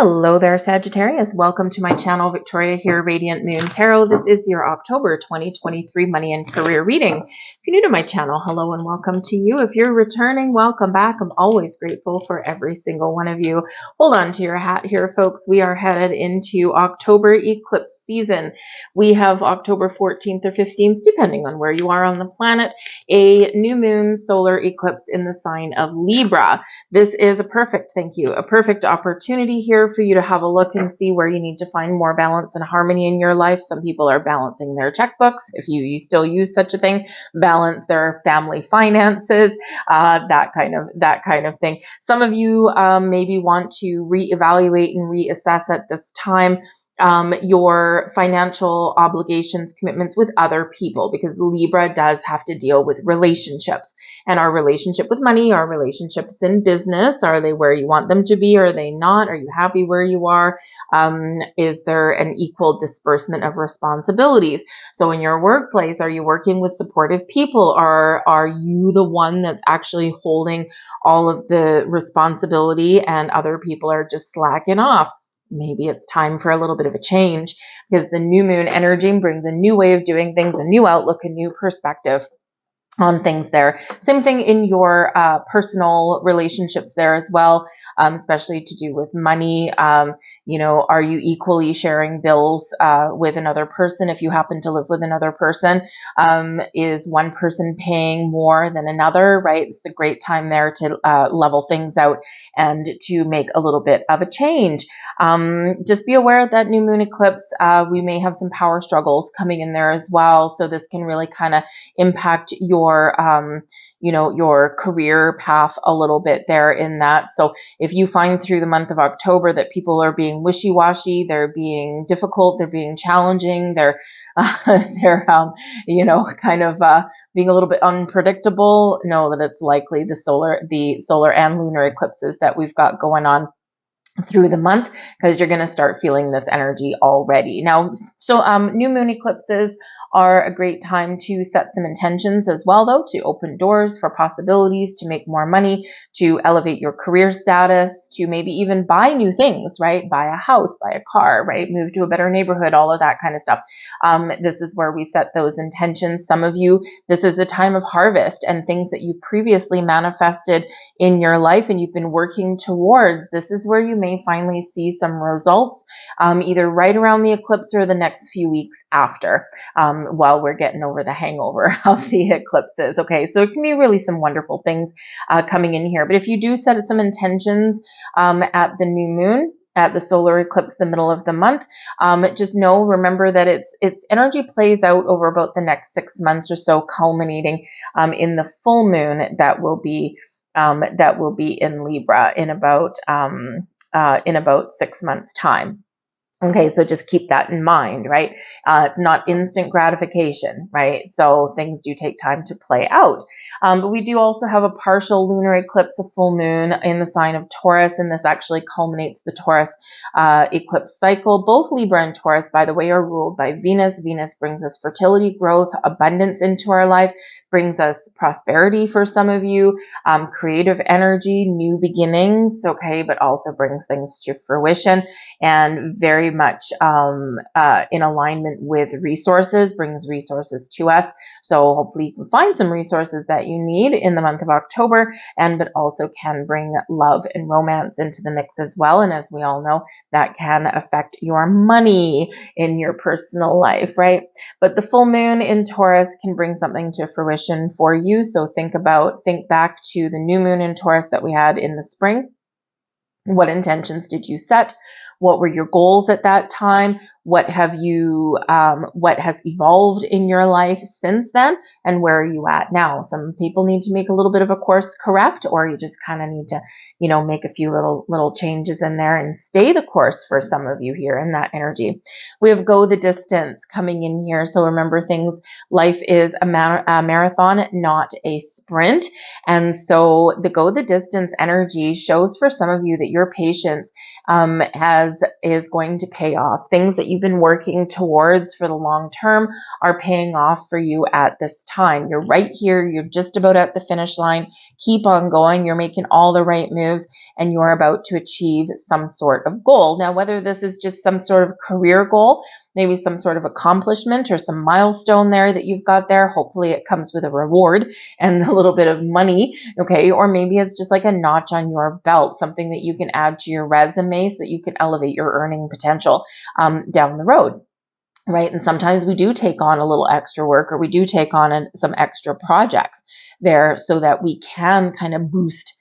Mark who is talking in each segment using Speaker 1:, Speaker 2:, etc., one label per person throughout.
Speaker 1: Hello there, Sagittarius. Welcome to my channel, Victoria here, Radiant Moon Tarot. This is your October 2023 money and career reading. If you're new to my channel, hello and welcome to you. If you're returning, welcome back. I'm always grateful for every single one of you. Hold on to your hat here, folks. We are headed into October eclipse season. We have October 14th or 15th, depending on where you are on the planet, a new moon solar eclipse in the sign of Libra. This is a perfect opportunity here for you to have a look and see where you need to find more balance and harmony in your life. Some people are balancing their checkbooks. If you still use such a thing, balance their family finances, that kind of thing. Some of you maybe want to reevaluate and reassess at this time your financial obligations, commitments with other people, because Libra does have to deal with relationships and our relationship with money, our relationships in business. Are they where you want them to be? Are they not? Are you happy where you are? Is there an equal disbursement of responsibilities? So in your workplace, are you working with supportive people? Are you the one that's actually holding all of the responsibility and other people are just slacking off? Maybe it's time for a little bit of a change, because the new moon energy brings a new way of doing things, a new outlook, a new perspective on things there. Same thing in your personal relationships there as well, especially to do with money. Are you equally sharing bills with another person? If you happen to live with another person, is one person paying more than another, right? It's a great time there to level things out and to make a little bit of a change. Just be aware of that new moon eclipse. We may have some power struggles coming in there as well. So this can really kind of impact your career path a little bit there in that. So if you find through the month of October that people are being wishy-washy, they're being difficult, they're being challenging, they're being a little bit unpredictable, know that it's likely the solar and lunar eclipses that we've got going on through the month, because you're going to start feeling this energy already. Now, new moon eclipses are a great time to set some intentions as well, though, to open doors for possibilities, to make more money, to elevate your career status, to maybe even buy new things, right? Buy a house, buy a car, right? Move to a better neighborhood, all of that kind of stuff. This is where we set those intentions. Some of you, this is a time of harvest and things that you've previously manifested in your life and you've been working towards. This is where you may finally see some results, either right around the eclipse or the next few weeks after, while we're getting over the hangover of the eclipses. Okay, so it can be really some wonderful things coming in here. But if you do set some intentions at the new moon, at the solar eclipse, the middle of the month, just remember that its energy plays out over about the next 6 months or so, culminating in the full moon that will be in Libra in about 6 months' time. Okay, so just keep that in mind, right? It's not instant gratification, right? So things do take time to play out. But we do also have a partial lunar eclipse, a full moon in the sign of Taurus, and this actually culminates the Taurus eclipse cycle. Both Libra and Taurus, by the way, are ruled by Venus. Venus brings us fertility, growth, abundance into our life, brings us prosperity for some of you, creative energy, new beginnings, okay, but also brings things to fruition, and very much in alignment with resources, brings resources to us. So hopefully you can find some resources that you need in the month of October, but also can bring love and romance into the mix as well. And as we all know, that can affect your money in your personal life, right? But the full moon in Taurus can bring something to fruition for you. So think back to the new moon in Taurus that we had in the spring. What intentions did you set? What were your goals at that time? What has evolved in your life since then? And where are you at now? Some people need to make a little bit of a course correct, or you just kind of need to, make a few little changes in there and stay the course for some of you here in that energy. We have go the distance coming in here. So remember life is a marathon, not a sprint. And so the go the distance energy shows for some of you that your patience is going to pay off. Things that you've been working towards for the long term are paying off for you at this time. You're right here. You're just about at the finish line. Keep on going. You're making all the right moves, and you're about to achieve some sort of goal. Now, whether this is just some sort of career goal, maybe some sort of accomplishment or some milestone there that you've got there. Hopefully it comes with a reward and a little bit of money, okay? Or maybe it's just like a notch on your belt, something that you can add to your resume so that you can elevate your earning potential down the road. Right. And sometimes we do take on a little extra work, or we do take on some extra projects there so that we can kind of boost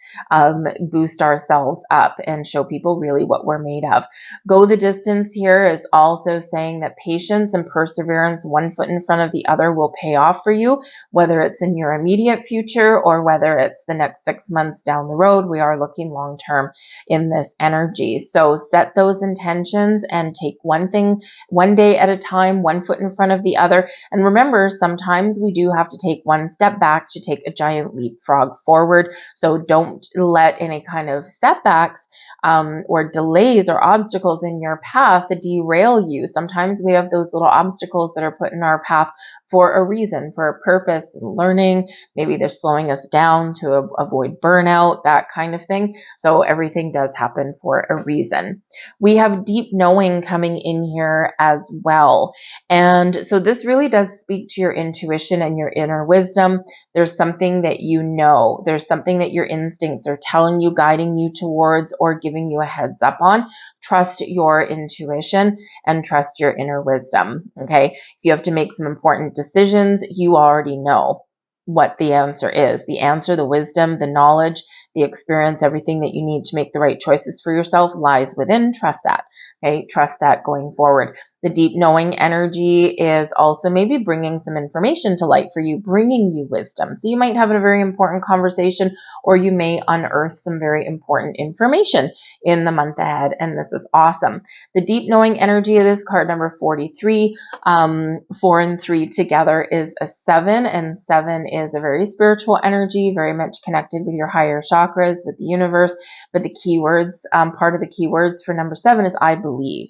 Speaker 1: ourselves up and show people really what we're made of. Go the distance here is also saying that patience and perseverance, one foot in front of the other, will pay off for you, whether it's in your immediate future or whether it's the next 6 months down the road. We are looking long term in this energy. So set those intentions and take one thing, one day at a time, one foot in front of the other. And remember, sometimes we do have to take one step back to take a giant leapfrog forward. So don't let any kind of setbacks or delays or obstacles in your path derail you. Sometimes we have those little obstacles that are put in our path for a reason, for a purpose, learning. Maybe they're slowing us down to avoid burnout, that kind of thing. So everything does happen for a reason. We have deep knowing coming in here as well. And so this really does speak to your intuition and your inner wisdom. There's something that you know. There's something that your instincts are telling you, guiding you towards, or giving you a heads up on. Trust your intuition and trust your inner wisdom. Okay. If you have to make some important decisions, you already know what the answer is. The answer, the wisdom, the knowledge, the experience, everything that you need to make the right choices for yourself lies within. Trust that. Okay. Trust that going forward. The deep knowing energy is also maybe bringing some information to light for you, bringing you wisdom. So you might have a very important conversation, or you may unearth some very important information in the month ahead. And this is awesome. The deep knowing energy of this card, number 43, 4 and 3 together is a 7, and 7 is a very spiritual energy, very much connected with your higher chakras, with the universe. But the keywords, part of the keywords for number 7 is I believe.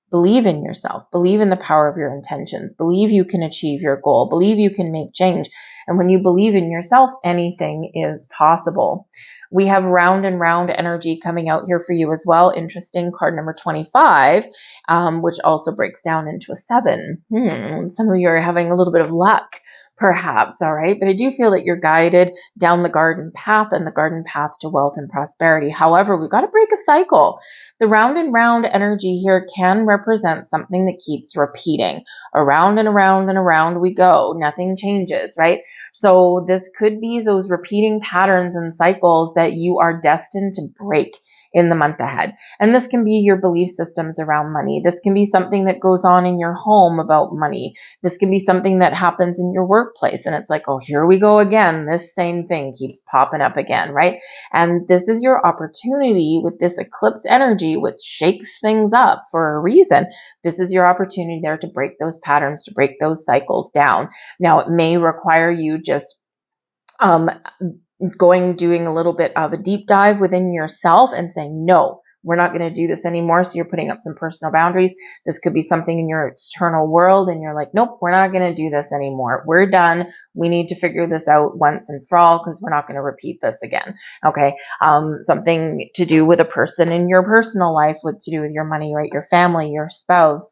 Speaker 1: Believe in yourself. Believe in the power of your intentions. Believe you can achieve your goal. Believe you can make change. And when you believe in yourself, anything is possible. We have round and round energy coming out here for you as well. Interesting, card number 25, which also breaks down into a 7. Some of you are having a little bit of luck, perhaps, all right? But I do feel that you're guided down the garden path, and the garden path to wealth and prosperity. However, we've got to break a cycle. The round and round energy here can represent something that keeps repeating. Around and around and around we go. Nothing changes, right? So this could be those repeating patterns and cycles that you are destined to break in the month ahead. And this can be your belief systems around money. This can be something that goes on in your home about money. This can be something that happens in your workplace. And it's like, oh, here we go again. This same thing keeps popping up again, right? And this is your opportunity with this eclipse energy, which shakes things up for a reason. This is your opportunity there to break those patterns, to break those cycles down. Now, it may require you just doing a little bit of a deep dive within yourself and saying, no, we're not going to do this anymore. So you're putting up some personal boundaries. This could be something in your external world, and you're like, nope, we're not going to do this anymore. We're done. We need to figure this out once and for all, because we're not going to repeat this again. Okay. Something to do with a person in your personal life, to do with your money, right? Your family, your spouse,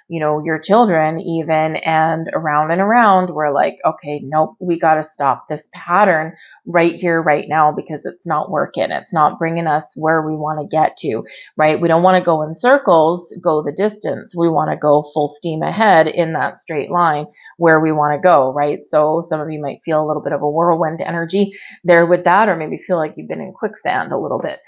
Speaker 1: your children even, and around, we're like, okay, nope, we got to stop this pattern right here, right now, because it's not working. It's not bringing us where we want to get to, right? We don't want to go in circles, go the distance. We want to go full steam ahead in that straight line where we want to go, right? So some of you might feel a little bit of a whirlwind energy there with that, or maybe feel like you've been in quicksand a little bit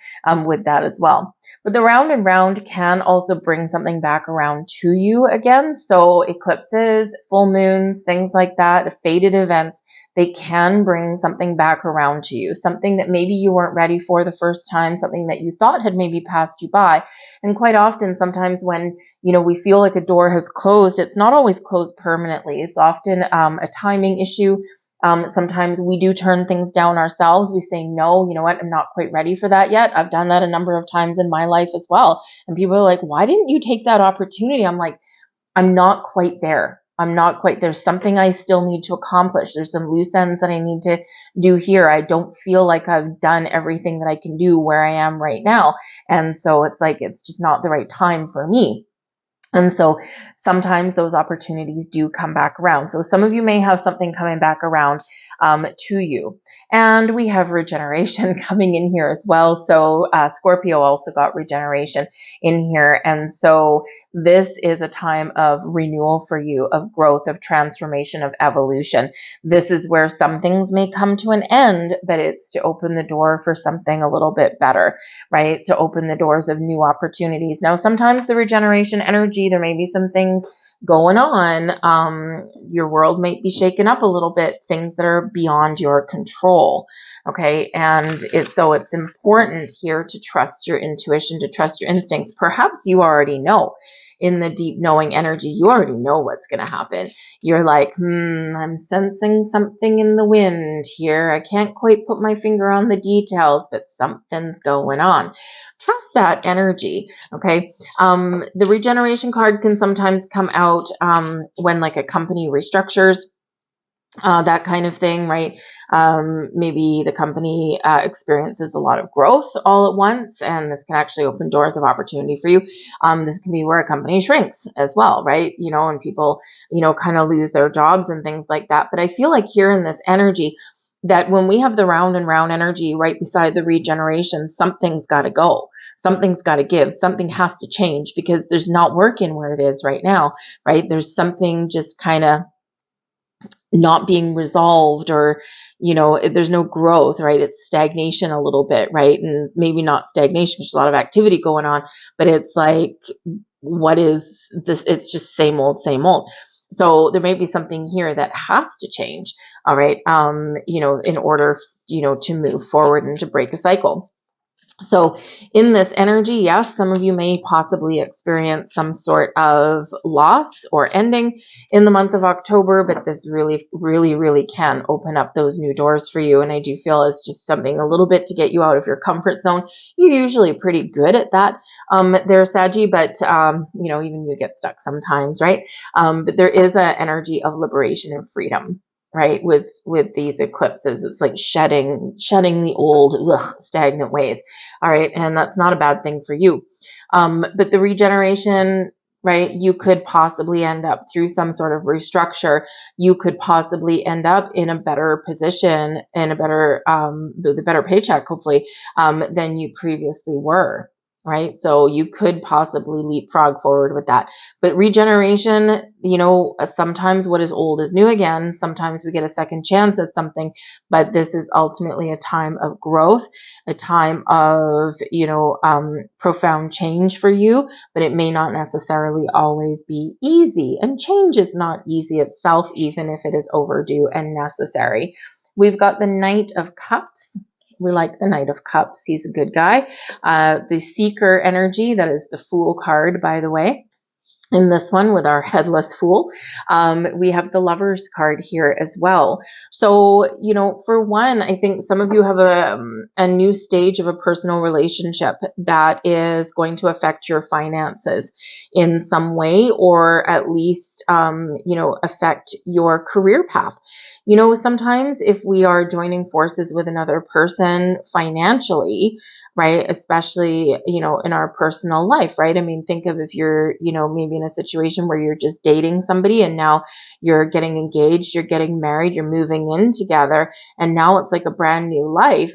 Speaker 1: with that as well. But the round and round can also bring something back around to you again. So eclipses, full moons, things like that, fated events, they can bring something back around to you, something that maybe you weren't ready for the first time, something that you thought had maybe passed you by. And quite often, sometimes when, we feel like a door has closed, it's not always closed permanently. It's often a timing issue. Sometimes we do turn things down ourselves. We say, no, you know what? I'm not quite ready for that yet. I've done that a number of times in my life as well. And people are like, why didn't you take that opportunity? I'm like, I'm not quite there. I'm not quite, there's something I still need to accomplish. There's some loose ends that I need to do here. I don't feel like I've done everything that I can do where I am right now. And so it's like, it's just not the right time for me. And so sometimes those opportunities do come back around. So some of you may have something coming back around to you. And we have regeneration coming in here as well. So Scorpio also got regeneration in here. And so this is a time of renewal for you, of growth, of transformation, of evolution. This is where some things may come to an end, but it's to open the door for something a little bit better, right? To open the doors of new opportunities. Now, sometimes the regeneration energy, there may be some things going on. Your world might be shaken up a little bit, things that are beyond your control. Okay. And it's important here to trust your intuition, to trust your instincts. Perhaps you already know. In the deep knowing energy, you already know what's going to happen. You're like, I'm sensing something in the wind here. I can't quite put my finger on the details, but something's going on. Trust that energy. Okay. The regeneration card can sometimes come out when like a company restructures. That kind of thing, right? Maybe the company experiences a lot of growth all at once, and this can actually open doors of opportunity for you. This can be where a company shrinks as well, right? And people, kind of lose their jobs and things like that. But I feel like here in this energy, that when we have the round and round energy right beside the regeneration, something's got to go. Something's got to give. Something has to change because there's not working where it is right now, right? There's something just kind of not being resolved, or there's no growth, right? It's stagnation a little bit, right? And maybe not stagnation, there's a lot of activity going on, but it's like, what is this? It's just same old. So there may be something here that has to change, all right, in order to move forward and to break a cycle. So in this energy, yes, some of you may possibly experience some sort of loss or ending in the month of October, but this really, really, really can open up those new doors for you. And I do feel it's just something a little bit to get you out of your comfort zone. You're usually pretty good at that there, Saggy, but, even you get stuck sometimes, right? But there is an energy of liberation and freedom. Right, with these eclipses, it's like shedding the old stagnant ways. All right, and that's not a bad thing for you. But the regeneration, right, you could possibly end up through some sort of restructure. You could possibly end up in a better position, in a better, the better paycheck, hopefully, than you previously were. Right. So you could possibly leapfrog forward with that. But regeneration, sometimes what is old is new again. Sometimes we get a second chance at something, but this is ultimately a time of growth, a time of, profound change for you, but it may not necessarily always be easy. And change is not easy itself, even if it is overdue and necessary. We've got the Knight of Cups. We like the Knight of Cups. He's a good guy. The Seeker energy, that is the Fool card, by the way. In this one with our headless fool, we have the Lovers card here as well. So, for one, I think some of you have a new stage of a personal relationship that is going to affect your finances in some way, or at least, affect your career path. Sometimes if we are joining forces with another person financially, right, especially, in our personal life, right? I mean, think of if you're, maybe in a situation where you're just dating somebody and now you're getting engaged, you're getting married, you're moving in together, and now it's like a brand new life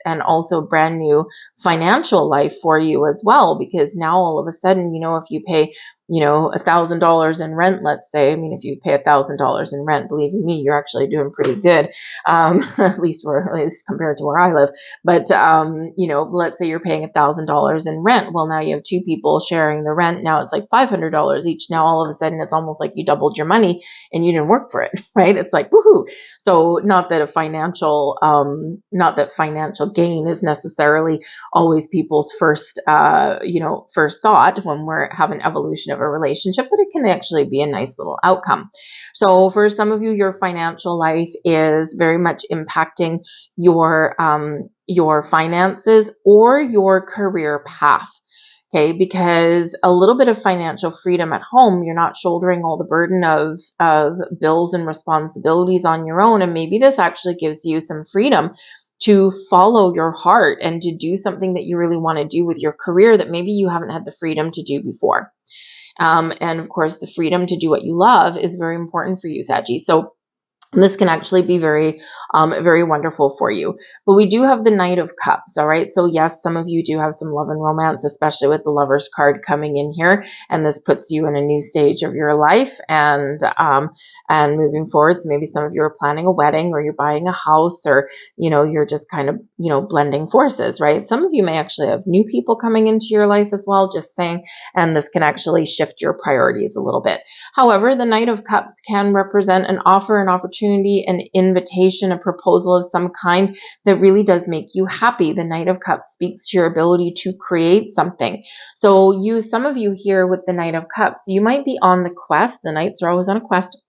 Speaker 1: and also brand new financial life for you as well, because now all of a sudden, if you pay $1,000 in rent, let's say. I mean, if you pay $1,000 in rent, believe me, you're actually doing pretty good. At least compared to where I live. But, let's say you're paying $1,000 in rent. Well, now you have two people sharing the rent. Now it's like $500 each. Now all of a sudden it's almost like you doubled your money and you didn't work for it, right? It's like, woohoo. So not that financial gain is necessarily always people's first thought when we're having evolution of a relationship, but it can actually be a nice little outcome. So for some of you, your financial life is very much impacting your finances or your career path. Okay, because a little bit of financial freedom at home, you're not shouldering all the burden of bills and responsibilities on your own. And maybe this actually gives you some freedom to follow your heart and to do something that you really want to do with your career that maybe you haven't had the freedom to do before. And of course, the freedom to do what you love is very important for you, Saggy. So this can actually be very, very wonderful for you. But we do have the Knight of Cups, all right? So yes, some of you do have some love and romance, especially with the Lover's card coming in here. And this puts you in a new stage of your life and moving forward. So maybe some of you are planning a wedding, or you're buying a house, or, you're just kind of, blending forces, right? Some of you may actually have new people coming into your life as well, just saying, and this can actually shift your priorities a little bit. However, the Knight of Cups can represent an offer, an opportunity, an invitation, a proposal of some kind that really does make you happy. The Knight of Cups speaks to your ability to create something. So some of you here with the Knight of Cups, you might be on the quest. The Knights are always on a quest.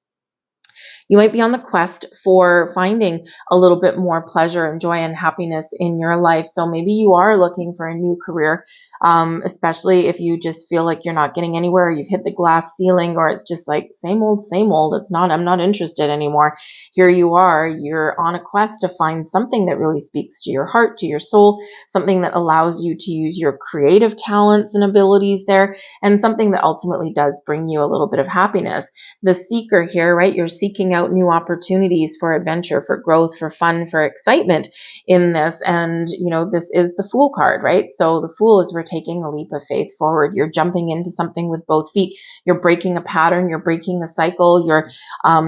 Speaker 1: You might be on the quest for finding a little bit more pleasure and joy and happiness in your life. So maybe you are looking for a new career, especially if you just feel like you're not getting anywhere, you've hit the glass ceiling, or it's just like same old, same old. I'm not interested anymore. Here you are, you're on a quest to find something that really speaks to your heart, to your soul, something that allows you to use your creative talents and abilities there, and something that ultimately does bring you a little bit of happiness. The seeker here, right? You're seeking out new opportunities for adventure, for growth, for fun, for excitement in this. And, this is the Fool card, right? So the Fool is we're taking a leap of faith forward. You're jumping into something with both feet. You're breaking a pattern. You're breaking a cycle. You're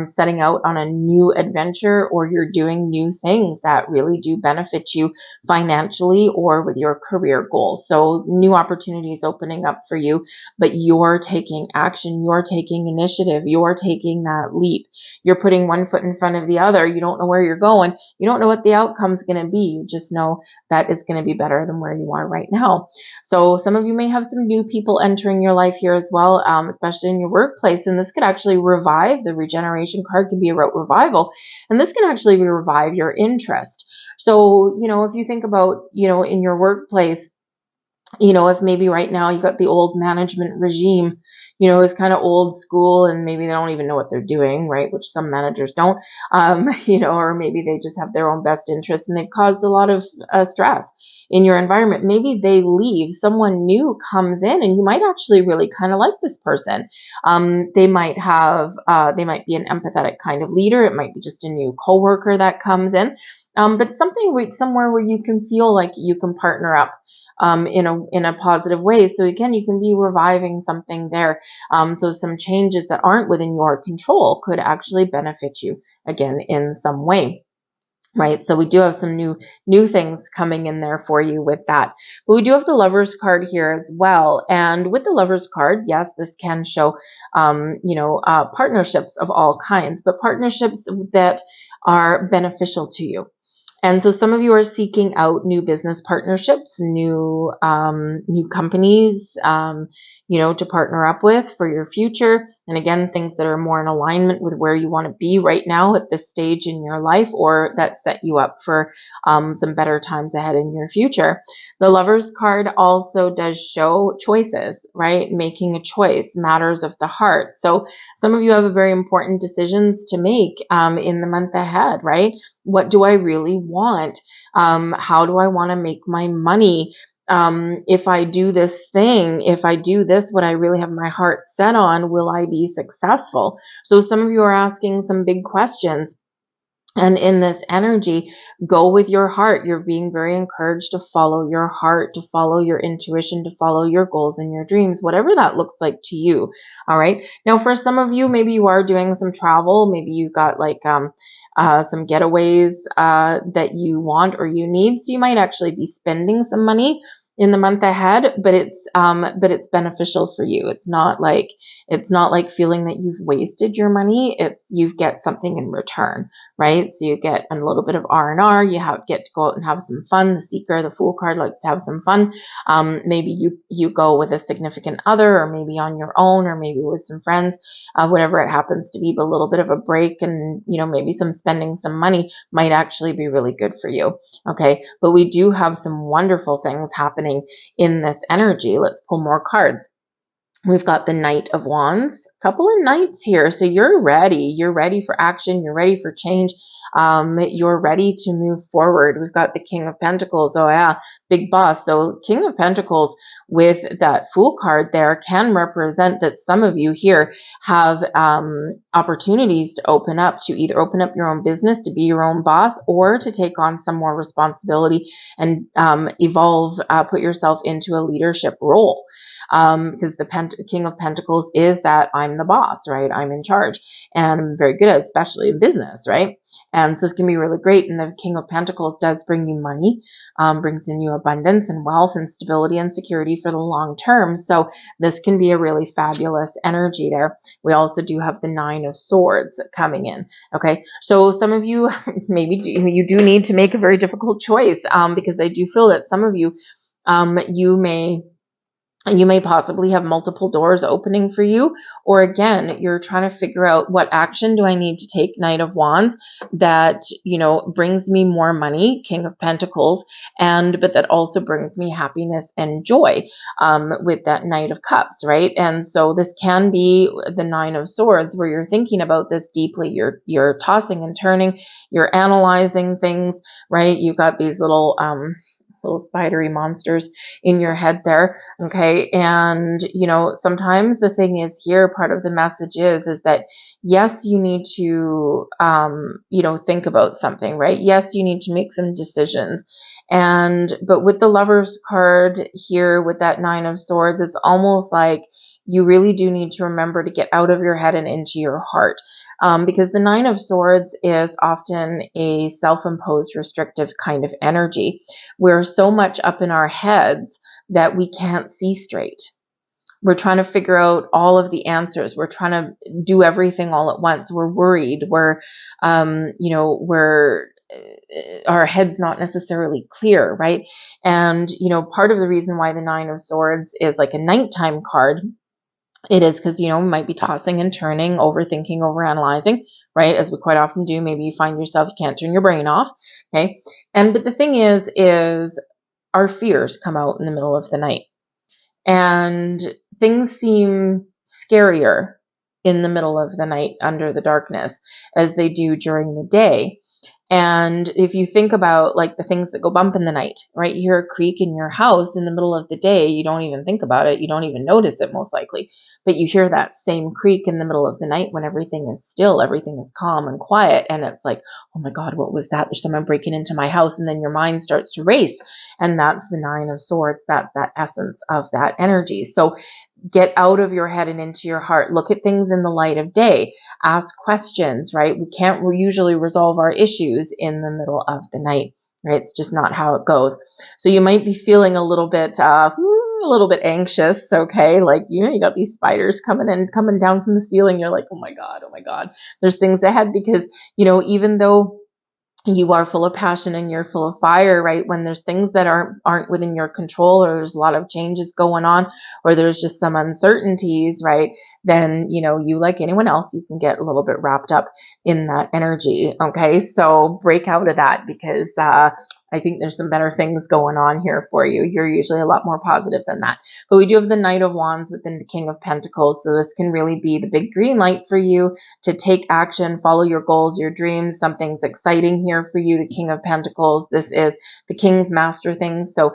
Speaker 1: setting out on a new adventure, or you're doing new things that really do benefit you financially or with your career goals. So new opportunities opening up for you, but you're taking action. You're taking initiative. You're taking that leap. You're putting one foot in front of the other. You don't know where you're going. You don't know what the outcome's going to be. You just know that it's going to be better than where you are right now. So some of you may have some new people entering your life here as well, especially in your workplace. And this could actually revive. The regeneration card can be about revival. And this can actually revive your interest. So, if you think about, in your workplace, if maybe right now you got the old management regime, is kind of old school, and maybe they don't even know what they're doing, right? Which some managers don't, or maybe they just have their own best interests, and they've caused a lot of stress in your environment. Maybe they leave, someone new comes in, and you might actually really kind of like this person. They might be an empathetic kind of leader. It might be just a new coworker that comes in. But somewhere where you can feel like you can partner up in a positive way. So again, you can be reviving something there. So some changes that aren't within your control could actually benefit you again in some way. Right. So we do have some new things coming in there for you with that. But we do have the Lover's card here as well. And with the Lover's card, yes, this can show, partnerships of all kinds, but partnerships that are beneficial to you. And so some of you are seeking out new business partnerships, new companies, to partner up with for your future. And again, things that are more in alignment with where you want to be right now at this stage in your life, or that set you up for some better times ahead in your future. The Lover's card also does show choices, right? Making a choice, matters of the heart. So some of you have very important decisions to make in the month ahead, right? What do I really want? How do I want to make my money? If I do this thing, if I do this, what I really have my heart set on, will I be successful? So some of you are asking some big questions. And in this energy, go with your heart. You're being very encouraged to follow your heart, to follow your intuition, to follow your goals and your dreams, whatever that looks like to you. All right. Now, for some of you, maybe you are doing some travel. Maybe you got some getaways that you want or you need. So you might actually be spending some money in the month ahead, but it's beneficial for you. It's not like feeling that you've wasted your money. It's you get something in return, right? So you get a little bit of R&R. You get to go out and have some fun. The Seeker, the Fool card, likes to have some fun. Maybe you go with a significant other, or maybe on your own, or maybe with some friends, whatever it happens to be. But a little bit of a break, and maybe some spending some money might actually be really good for you. Okay, but we do have some wonderful things happening in this energy. Let's pull more cards. We've got the Knight of Wands, a couple of knights here. So you're ready. You're ready for action. You're ready for change. You're ready to move forward. We've got the King of Pentacles. Oh yeah, big boss. So King of Pentacles with that Fool card there can represent that some of you here have opportunities to open up, to either open up your own business, to be your own boss, or to take on some more responsibility and evolve, put yourself into a leadership role. Because the King of Pentacles is that I'm the boss, right? I'm in charge, and I'm very good at it, especially in business, right? And so it's going to be really great. And the King of Pentacles does bring you money, brings in you abundance and wealth and stability and security for the long term. So this can be a really fabulous energy there. We also do have the Nine of Swords coming in. Okay, so some of you maybe you do need to make a very difficult choice, because I do feel that some of you, you may possibly have multiple doors opening for you, or again, you're trying to figure out what action do I need to take, Knight of Wands, that, brings me more money, King of Pentacles, but that also brings me happiness and joy, with that Knight of Cups, right? And so this can be the Nine of Swords, where you're thinking about this deeply, you're tossing and turning, you're analyzing things, right? You've got these little spidery monsters in your head there. Okay. And, sometimes the thing is here, part of the message is that yes, you need to, think about something, right? Yes, you need to make some decisions. But with the Lover's card here, with that Nine of Swords, it's almost like you really do need to remember to get out of your head and into your heart. Because the Nine of Swords is often a self-imposed restrictive kind of energy. We're so much up in our heads that we can't see straight. We're trying to figure out all of the answers. We're trying to do everything all at once. We're worried. Our head's not necessarily clear, right? And, part of the reason why the Nine of Swords is like a nighttime card, it is because, we might be tossing and turning, overthinking, overanalyzing, right? As we quite often do. Maybe you find yourself, you can't turn your brain off. Okay. But the thing is our fears come out in the middle of the night, and things seem scarier in the middle of the night under the darkness as they do during the day. And if you think about like the things that go bump in the night, right? You hear a creak in your house in the middle of the day. You don't even think about it. You don't even notice it most likely. But you hear that same creak in the middle of the night when everything is still, everything is calm and quiet. And it's like, oh my God, what was that? There's someone breaking into my house. And then your mind starts to race. And that's the Nine of Swords. That's that essence of that energy. So get out of your head and into your heart. Look at things in the light of day. Ask questions, right? We can't usually resolve our issues in the middle of the night, right? It's just not how it goes. So you might be feeling a little bit anxious, okay? Like, you got these spiders coming down from the ceiling. You're like, oh my God. There's things ahead because, even though you are full of passion and you're full of fire, right? When there's things that aren't within your control, or there's a lot of changes going on, or there's just some uncertainties, right? Then, you, like anyone else, you can get a little bit wrapped up in that energy. Okay. So break out of that, because, I think there's some better things going on here for you. You're usually a lot more positive than that. But we do have the Knight of Wands within the King of Pentacles. So this can really be the big green light for you to take action, follow your goals, your dreams. Something's exciting here for you. The King of Pentacles. This is the King's master things. So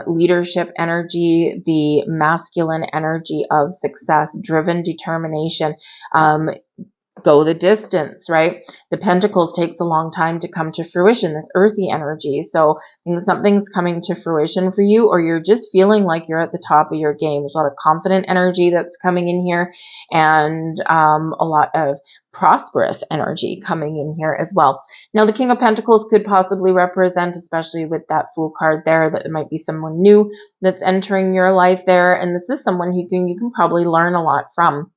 Speaker 1: leadership energy, the masculine energy of success, driven determination, go the distance, right? The Pentacles takes a long time to come to fruition, this earthy energy. So something's coming to fruition for you, or you're just feeling like you're at the top of your game. There's a lot of confident energy that's coming in here, and a lot of prosperous energy coming in here as well. Now, the King of Pentacles could possibly represent, especially with that Fool card there, that it might be someone new that's entering your life there. And this is someone who you can probably learn a lot from.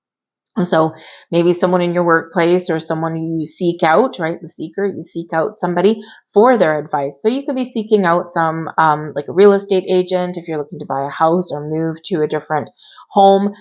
Speaker 1: So maybe someone in your workplace, or someone you seek out, right? The seeker, you seek out somebody for their advice. So you could be seeking out some, like a real estate agent if you're looking to buy a house or move to a different home.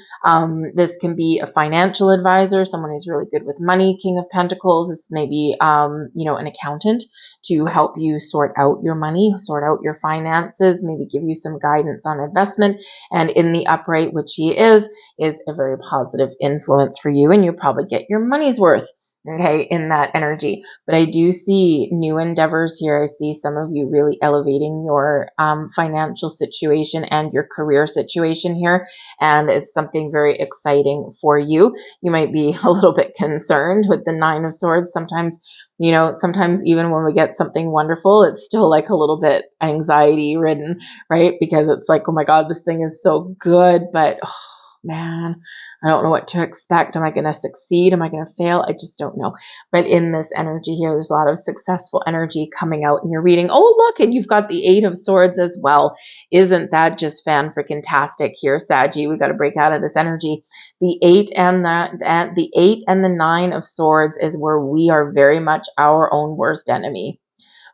Speaker 1: This can be a financial advisor, someone who's really good with money. King of Pentacles is maybe, an accountant to help you sort out your money, sort out your finances, maybe give you some guidance on investment. And in the upright, which he is a very positive influence for you, and you'll probably get your money's worth, okay, in that energy. But I do see new endeavors here. I see some of you really elevating your financial situation and your career situation here, and it's something very exciting for you. You might be a little bit concerned with the Nine of Swords. Sometimes even when we get something wonderful, it's still like a little bit anxiety ridden, right? Because it's like, oh my God, this thing is so good, but man, I don't know what to expect. Am I going to succeed? Am I going to fail? I just don't know. But in this energy here, there's a lot of successful energy coming out in your reading. Oh, look, and you've got the Eight of Swords as well. Isn't that just fan-freaking-tastic here, Saggy? We got to break out of this energy. The eight and the Nine of Swords is where we are very much our own worst enemy.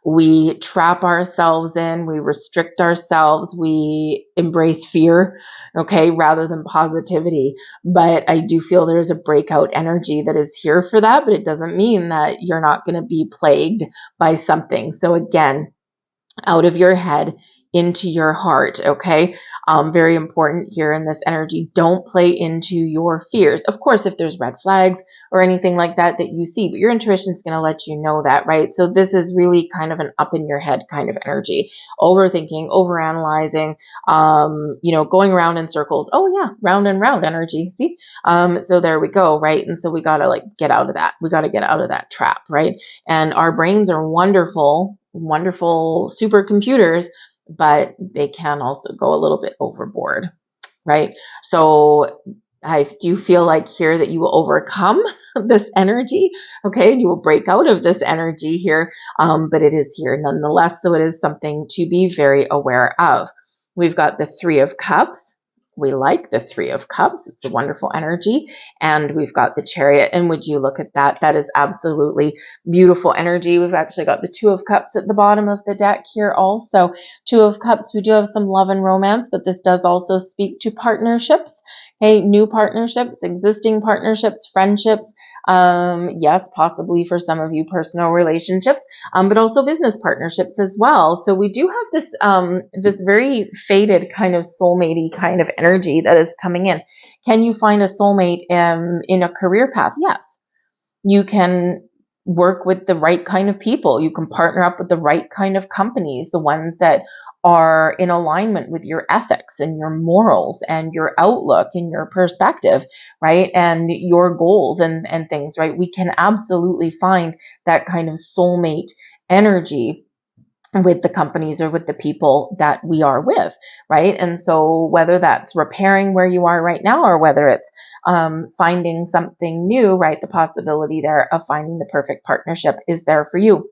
Speaker 1: We trap ourselves in, we restrict ourselves, we embrace fear, okay, rather than positivity. But I do feel there's a breakout energy that is here for that, but it doesn't mean that you're not going to be plagued by something. So again, out of your head, into your heart, okay? Very important here in this energy. Don't play into your fears. Of course, if there's red flags or anything like that you see, but your intuition is going to let you know that, right? So this is really kind of an up in your head kind of energy. Overthinking, overanalyzing, going around in circles. Oh yeah, round and round energy. See? So there we go, right? And so we got to get out of that. We got to get out of that trap, right? And our brains are wonderful supercomputers, but they can also go a little bit overboard, right? So I do feel like here that you will overcome this energy, okay? You will break out of this energy here, but it is here nonetheless, so it is something to be very aware of. We've got the Three of Cups. We like the Three of Cups. It's a wonderful energy. And we've got the Chariot. And would you look at that? That is absolutely beautiful energy. We've actually got the Two of Cups at the bottom of the deck here also. Two of Cups, we do have some love and romance, but this does also speak to partnerships. Hey, new partnerships, existing partnerships, friendships. Yes, possibly for some of you personal relationships, but also business partnerships as well. So we do have this very faded kind of soulmatey kind of energy that is coming in. Can you find a soulmate in a career path? Yes. You can work with the right kind of people. You can partner up with the right kind of companies, the ones that are in alignment with your ethics and your morals and your outlook and your perspective, right? And your goals and things, right? We can absolutely find that kind of soulmate energy with the companies or with the people that we are with, right? And so whether that's repairing where you are right now, or whether it's finding something new, right? The possibility there of finding the perfect partnership is there for you.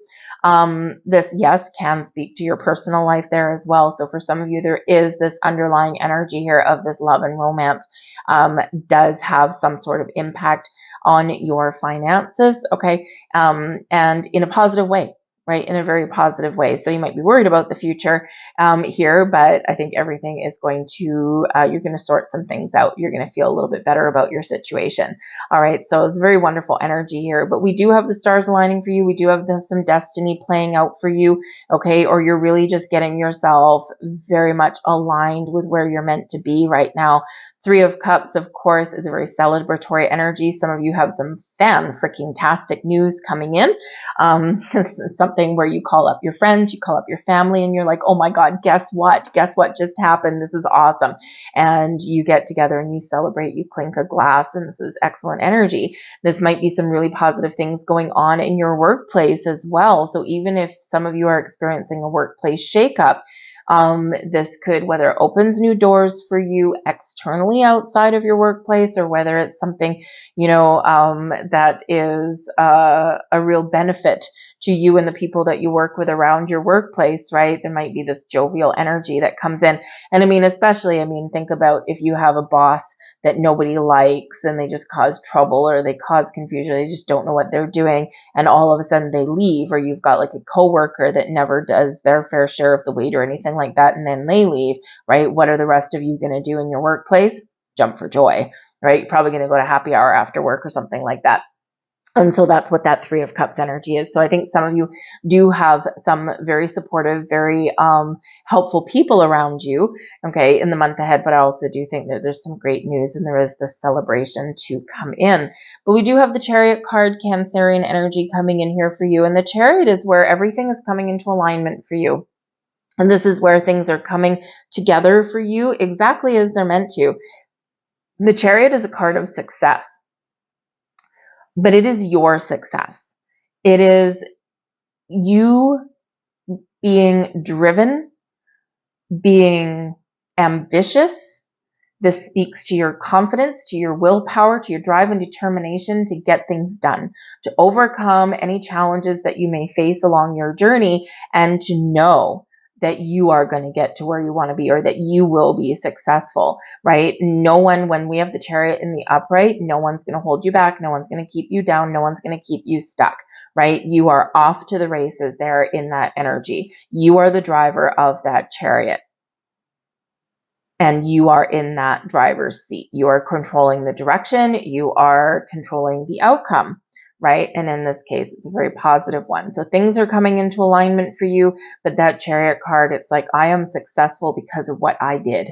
Speaker 1: This, yes, can speak to your personal life there as well. So for some of you, there is this underlying energy here of this love and romance, does have some sort of impact on your finances, okay? And in a positive way, right? In a very positive way. So you might be worried about the future here, but I think everything is going to, you're going to sort some things out. You're going to feel a little bit better about your situation. All right. So it's very wonderful energy here, but we do have the stars aligning for you. We do have some destiny playing out for you. Okay. Or you're really just getting yourself very much aligned with where you're meant to be right now. Three of Cups, of course, is a very celebratory energy. Some of you have some fan-freaking-tastic news coming in. Something something where you call up your friends, you call up your family, and you're like, oh my God, guess what? Guess what just happened? This is awesome. And you get together and you celebrate, you clink a glass, and this is excellent energy. This might be some really positive things going on in your workplace as well. So even if some of you are experiencing a workplace shakeup, this could, whether it opens new doors for you externally outside of your workplace, or whether it's something, that is a real benefit to you and the people that you work with around your workplace, right? There might be this jovial energy that comes in. And especially, think about if you have a boss that nobody likes and they just cause trouble or they cause confusion, they just don't know what they're doing, and all of a sudden they leave, or you've got like a coworker that never does their fair share of the weight or anything like that, and then they leave, right? What are the rest of you going to do in your workplace? Jump for joy, right? You're probably going to go to happy hour after work or something like that. And so that's what that Three of Cups energy is. So I think some of you do have some very supportive, very helpful people around you, okay, in the month ahead. But I also do think that there's some great news and there is this celebration to come in. But we do have the Chariot card, Cancerian energy coming in here for you. And the Chariot is where everything is coming into alignment for you. And this is where things are coming together for you exactly as they're meant to. The Chariot is a card of success. But it is your success. It is you being driven, being ambitious. This speaks to your confidence, to your willpower, to your drive and determination to get things done, to overcome any challenges that you may face along your journey, and to know that you are going to get to where you want to be, or that you will be successful, right? No one, when we have the Chariot in the upright, no one's going to hold you back. No one's going to keep you down. No one's going to keep you stuck, right? You are off to the races there in that energy. You are the driver of that Chariot. And you are in that driver's seat. You are controlling the direction. You are controlling the outcome, right? And in this case, it's a very positive one. So things are coming into alignment for you, but that Chariot card, it's like, I am successful because of what I did,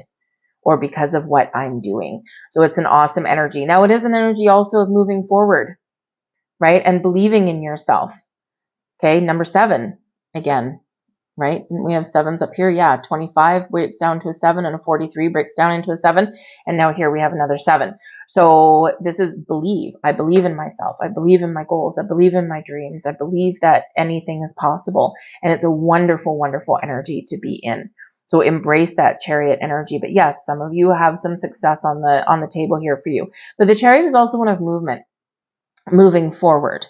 Speaker 1: or because of what I'm doing. So it's an awesome energy. Now it is an energy also of moving forward, right? And believing in yourself. Okay. Number 7, again, right? Didn't we have 7s up here? Yeah. 25 breaks down to a 7, and a 43 breaks down into a 7. And now here we have another 7. So this is believe. I believe in myself. I believe in my goals. I believe in my dreams. I believe that anything is possible. And it's a wonderful, wonderful energy to be in. So embrace that Chariot energy. But yes, some of you have some success on the table here for you. But the Chariot is also one of movement, moving forward.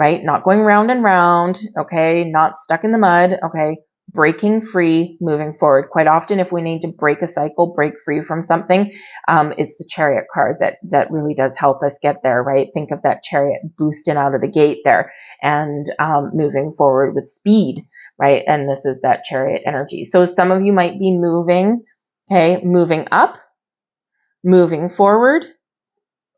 Speaker 1: Right? Not going round and round, okay? Not stuck in the mud, okay? Breaking free, moving forward. Quite often, if we need to break a cycle, break free from something, it's the Chariot card that really does help us get there, right? Think of that Chariot boosting out of the gate there and moving forward with speed, right? And this is that Chariot energy. So some of you might be moving, okay? Moving up, moving forward,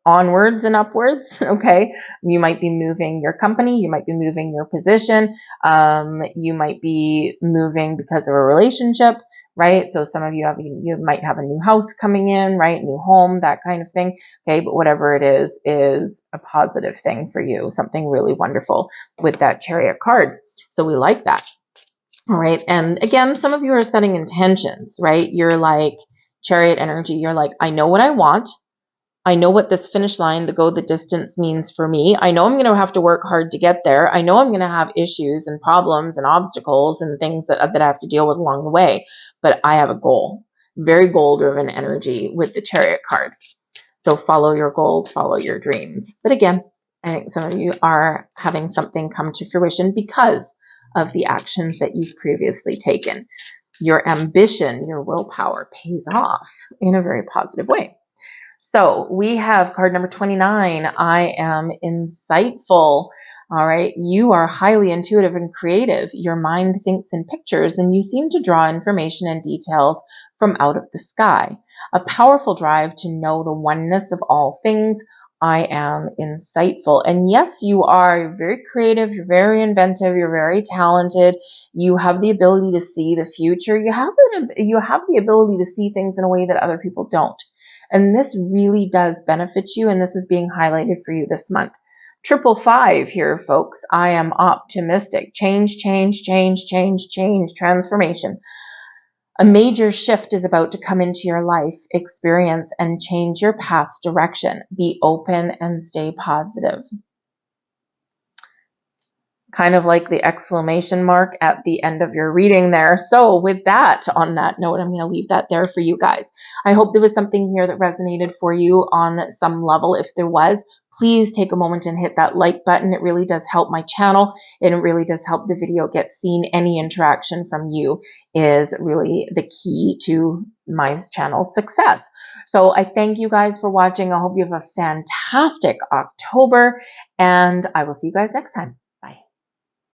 Speaker 1: onwards and upwards, okay? You might be moving your company, you might be moving your position, you might be moving because of a relationship, right? So some of you might have a new house coming in, right? New home, that kind of thing, okay? But whatever it is a positive thing for you, something really wonderful with that Chariot card. So we like that, all right? And again, some of you are setting intentions, right? You're like Chariot energy, you're like, I know what I want. I know what this finish line, the distance means for me. I know I'm going to have to work hard to get there. I know I'm going to have issues and problems and obstacles and things that I have to deal with along the way. But I have a goal. Very goal-driven energy with the Chariot card. So follow your goals, follow your dreams. But again, I think some of you are having something come to fruition because of the actions that you've previously taken. Your ambition, your willpower pays off in a very positive way. So we have card number 29. I am insightful. All right. You are highly intuitive and creative. Your mind thinks in pictures, and you seem to draw information and details from out of the sky. A powerful drive to know the oneness of all things. I am insightful. And yes, you are very creative. You're very inventive. You're very talented. You have the ability to see the future. You have the ability to see things in a way that other people don't. And this really does benefit you, and this is being highlighted for you this month. Triple 5 here, folks. I am optimistic. Change, change, change, change, change, transformation. A major shift is about to come into your life, experience, and change your path's direction. Be open and stay positive. Kind of like the exclamation mark at the end of your reading there. So with that, on that note, I'm going to leave that there for you guys. I hope there was something here that resonated for you on some level. If there was, please take a moment and hit that like button. It really does help my channel, and it really does help the video get seen. Any interaction from you is really the key to my channel's success. So I thank you guys for watching. I hope you have a fantastic October, and I will see you guys next time.